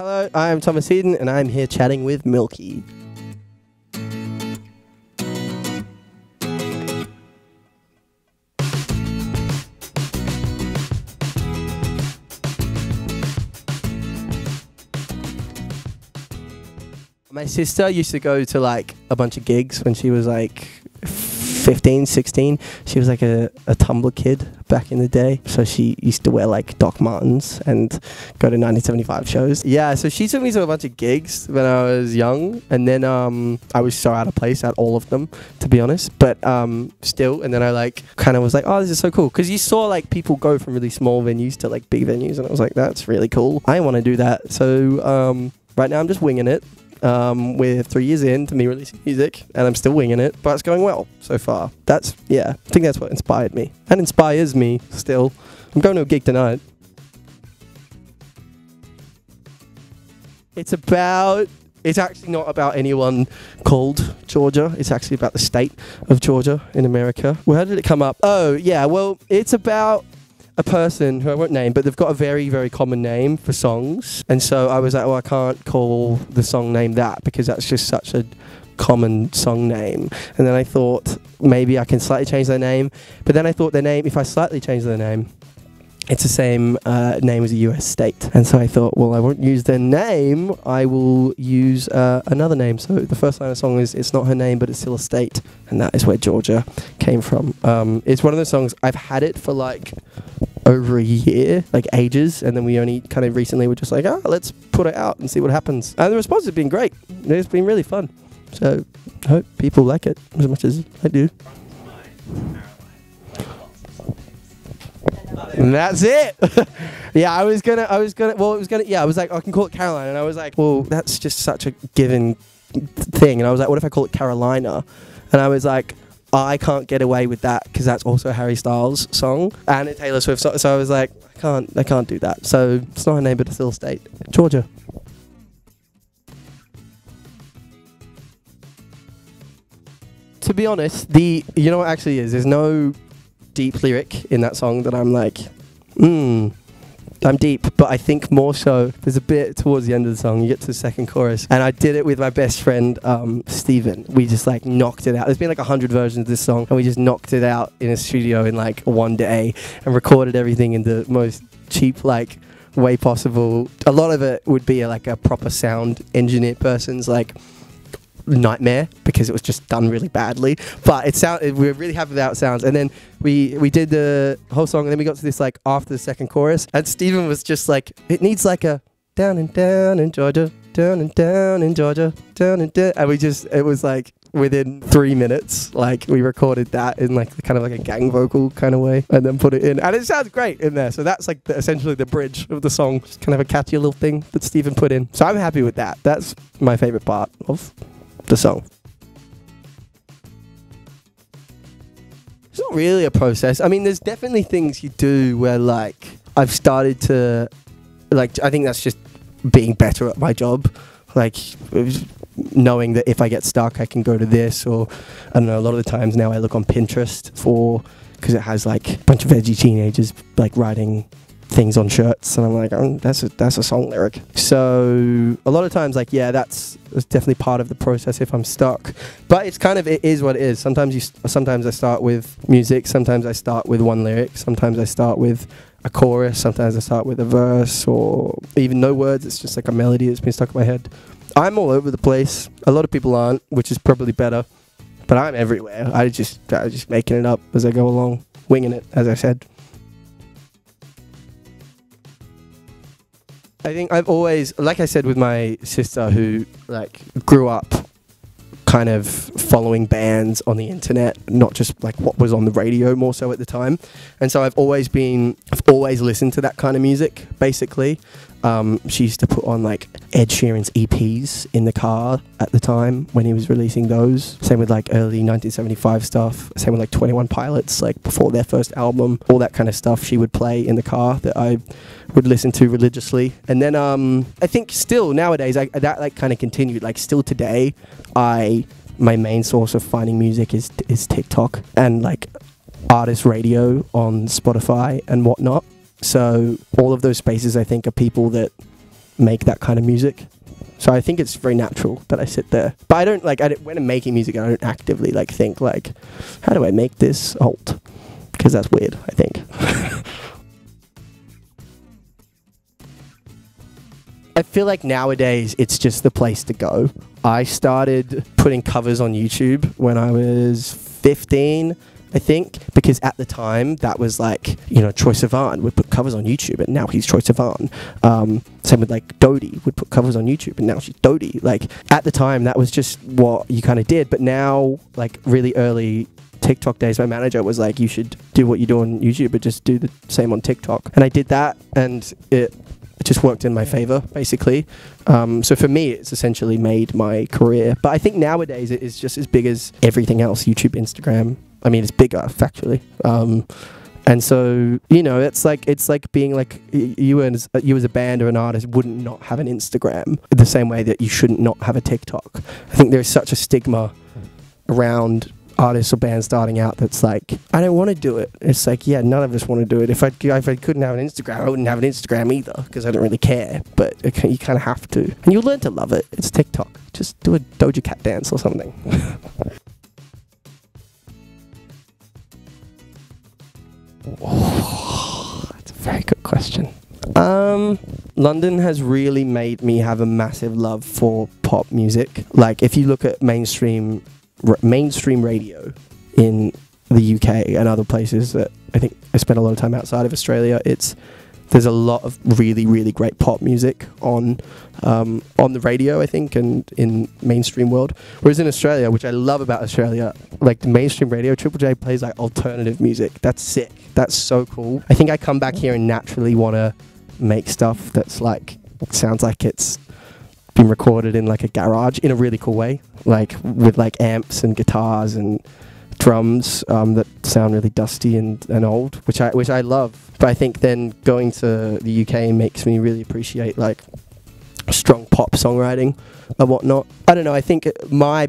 Hello, I'm Thomas Headon and I'm here chatting with Milky. My sister used to go to like a bunch of gigs when she was like 15, 16. She was like a Tumblr kid back in the day. So she used to wear like Doc Martens and go to 1975 shows. Yeah, so she took me to a bunch of gigs when I was young. And then I was so out of place at all of them, to be honest. But still, and then I like kind of was like, oh, this is so cool. Because you saw like people go from really small venues to like big venues. And I was like, that's really cool. I want to do that. So right now I'm just winging it. We're 3 years into me releasing music and I'm still winging it, but it's going well so far. I think that's what inspired me and inspires me still. I'm going to a gig tonight. It's actually not about anyone called Georgia. It's actually about the state of Georgia in America. Well, how did it come up? Oh, yeah, well, it's about a person who I won't name, but they've got a very, very common name for songs. And so I was like, well, I can't call the song name that because that's just such a common song name. And then I thought maybe I can slightly change their name. But then I thought their name, if I slightly change their name, it's the same name as a US state. And so I thought, well, I won't use their name. I will use another name. So the first line of the song is, it's not her name, but it's still a state. And that is where Georgia came from. It's one of those songs, I've had it for like over a year, like ages, and then we only kind of recently were just like, let's put it out and see what happens. And the response has been great. It's been really fun. So I hope people like it as much as I do. And that's it. Yeah, I was like, I can call it Caroline. And I was like, well, that's just such a given thing. And I was like, what if I call it Carolina? And I was like, I can't get away with that because that's also a Harry Styles song and a Taylor Swift song. So I was like, I can't do that. So it's not her name, but it's still a state. Georgia. To be honest, you know what actually is? There's no deep lyric in that song that I'm like, I'm deep, but I think more so there's a bit towards the end of the song, you get to the second chorus, and I did it with my best friend Steven. We just like knocked it out. There's been like 100 versions of this song and we just knocked it out in a studio in like one day and recorded everything in the most cheap like way possible. A lot of it would be like a proper sound engineer person's like nightmare because it was just done really badly, but we were really happy with how it sounds. And then we did the whole song, and then we got to this like after the second chorus, and Stephen was just like, it needs like a down and down in Georgia, down and down in Georgia, down and down, and it was like within 3 minutes like we recorded that in like kind of like a gang vocal kind of way and then put it in, and it sounds great in there. So that's like essentially the bridge of the song, just kind of a catchy little thing that Stephen put in. So I'm happy with that. That's my favorite part of the song. It's not really a process. I mean, there's definitely things you do where like I've started to like, I think that's just being better at my job, like knowing that if I get stuck I can go to this, or I don't know, a lot of the times now I look on Pinterest because it has like a bunch of edgy teenagers like writing things on shirts, and I'm like, that's a song lyric. So a lot of times like, yeah, that's definitely part of the process if I'm stuck, but it is what it is. Sometimes I start with music, sometimes I start with one lyric, sometimes I start with a chorus, sometimes I start with a verse, or even no words. It's just like a melody that's been stuck in my head. I'm all over the place. A lot of people aren't, which is probably better, but I'm everywhere. I just making it up as I go along, winging it, as I said. I think I've always, like I said with my sister who like grew up kind of following bands on the internet, not just like what was on the radio more so at the time. And so I've always listened to that kind of music, basically. She used to put on like Ed Sheeran's EPs in the car at the time when he was releasing those. Same with like early 1975 stuff. Same with like 21 Pilots, like before their first album. All that kind of stuff she would play in the car that I would listen to religiously. And then I think still nowadays that like kind of continued. Like still today, my main source of finding music is TikTok and like artist radio on Spotify and whatnot. So all of those spaces, I think, are people that make that kind of music. So I think it's very natural that I sit there. But I don't when I'm making music, I don't actively like think like, how do I make this alt? Because that's weird, I think. I feel like nowadays it's just the place to go. I started putting covers on YouTube when I was 15, I think, because at the time that was like, you know, Troye Sivan would put covers on YouTube and now he's Troye Sivan. Same with like Dodie would put covers on YouTube and now she's Dodie. Like at the time that was just what you kind of did. But now, like really early TikTok days, my manager was like, you should do what you do on YouTube but just do the same on TikTok. And I did that and it just worked in my favor, basically. So for me, it's essentially made my career. But I think nowadays it is just as big as everything else, YouTube, Instagram. I mean, it's bigger, factually. And so, you know, it's like being like you as a band or an artist wouldn't not have an Instagram the same way that you shouldn't not have a TikTok. I think there's such a stigma around artists or bands starting out that's like, I don't want to do it. It's like, yeah, none of us want to do it. If I couldn't have an Instagram, I wouldn't have an Instagram either because I don't really care. But you kind of have to. And you'll learn to love it. It's TikTok. Just do a Doja Cat dance or something. Oh, that's a very good question. London has really made me have a massive love for pop music. Like, if you look at mainstream radio in the UK and other places that I think I spent a lot of time outside of Australia, there's a lot of really, really great pop music on the radio, I think, and in mainstream world. Whereas in Australia, which I love about Australia, like the mainstream radio, Triple J plays like alternative music. That's sick. That's so cool. I think I come back here and naturally want to make stuff that's like, sounds like it's been recorded in like a garage in a really cool way, like with like amps and guitars and drums that sound really dusty and old, which I love. But I think then going to the UK makes me really appreciate like strong pop songwriting and whatnot. I don't know, I think my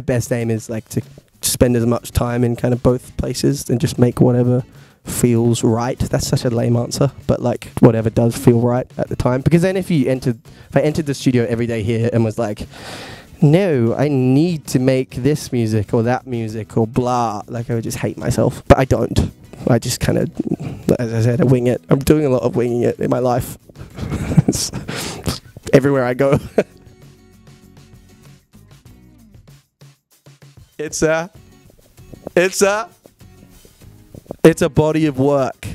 best aim is like to spend as much time in kind of both places and just make whatever feels right. That's such a lame answer, but like whatever does feel right at the time. Because then if I entered the studio every day here and was like, no, I need to make this music or that music or blah, like I would just hate myself. But I don't. I just kind of, as I said, I wing it. I'm doing a lot of winging it in my life. Everywhere I go. It's a body of work.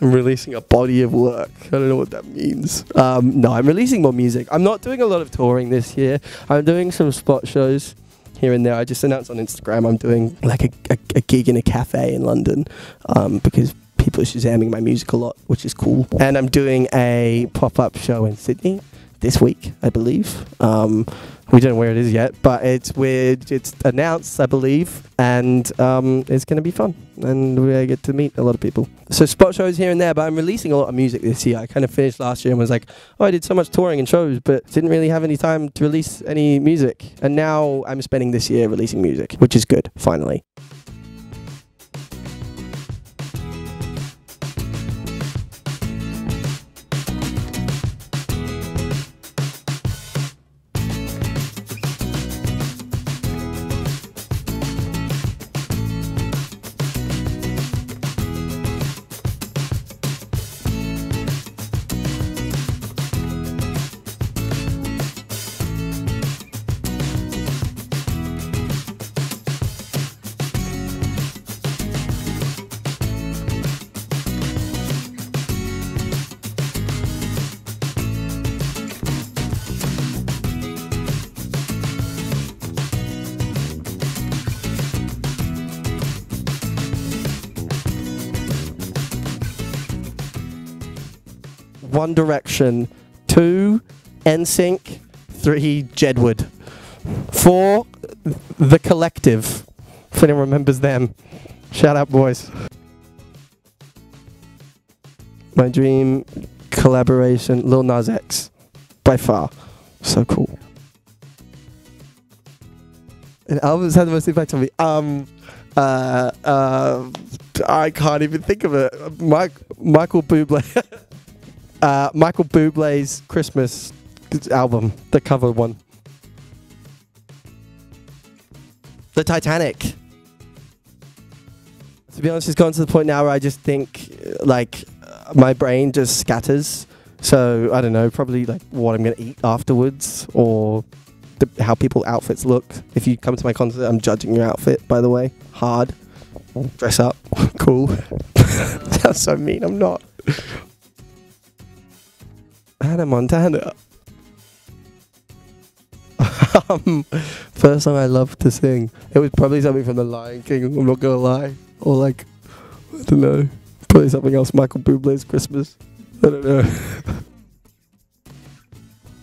I'm releasing a body of work. I don't know what that means. No, I'm releasing more music. I'm not doing a lot of touring this year. I'm doing some spot shows here and there. I just announced on Instagram I'm doing like a gig in a cafe in London because people are shazamming my music a lot, which is cool. And I'm doing a pop-up show in Sydney this week, I believe. We don't know where it is yet, but it's announced, I believe, and it's going to be fun, and we get to meet a lot of people. So spot shows here and there, but I'm releasing a lot of music this year. I kind of finished last year and was like, oh, I did so much touring and shows, but didn't really have any time to release any music. And now I'm spending this year releasing music, which is good, finally. One Direction, 2 NSYNC, 3 Jedward, 4 The Collective. If anyone remembers them, shout out, boys. My dream collaboration, Lil Nas X, by far, so cool. And albums had the most impact on me. I can't even think of it. Michael Bublé. Michael Bublé's Christmas album, the cover one. The Titanic. To be honest, it's gotten to the point now where I just think, like, my brain just scatters. So, I don't know, probably, like, what I'm going to eat afterwards, or how people's outfits look. If you come to my concert, I'm judging your outfit, by the way. Hard. Dress up. Cool. Sounds so mean, I'm not. Hannah Montana. First song I loved to sing. It was probably something from The Lion King, I'm not gonna lie. Or like, I don't know, probably something else, Michael Bublé's Christmas. I don't know.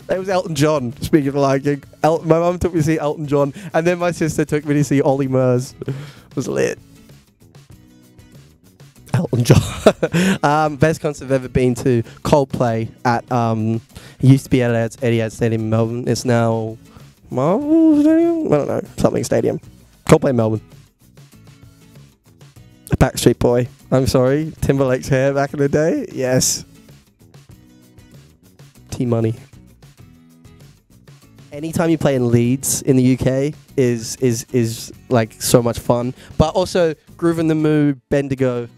It was Elton John, speaking of The Lion King. My mum took me to see Elton John, and then my sister took me to see Ollie Murs. It was lit. Elton John. Best concert I've ever been to, Coldplay at, it used to be at Etihad Stadium in Melbourne. It's now Marvel Stadium? I don't know, something stadium. Coldplay Melbourne. A Backstreet Boy. I'm sorry, Timberlake's hair back in the day? Yes. T-Money. Anytime you play in Leeds in the UK is like so much fun. But also Groove in the Mood, Bendigo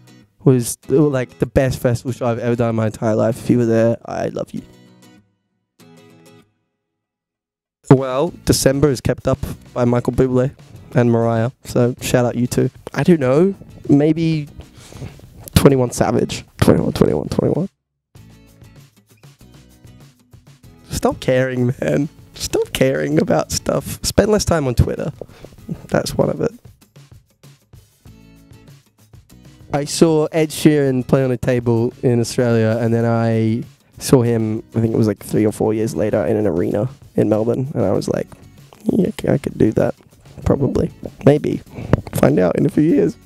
was like the best festival show I've ever done in my entire life. If you were there, I love you. Well, December is kept up by Michael Bublé and Mariah, so shout out you two. I don't know, maybe 21 Savage. 21. Stop caring, man. Stop caring about stuff. Spend less time on Twitter. That's one of it. I saw Ed Sheeran play on a table in Australia, and then I saw him, I think it was like 3 or 4 years later, in an arena in Melbourne, and I was like, yeah, I could do that. Probably. Maybe. Find out in a few years.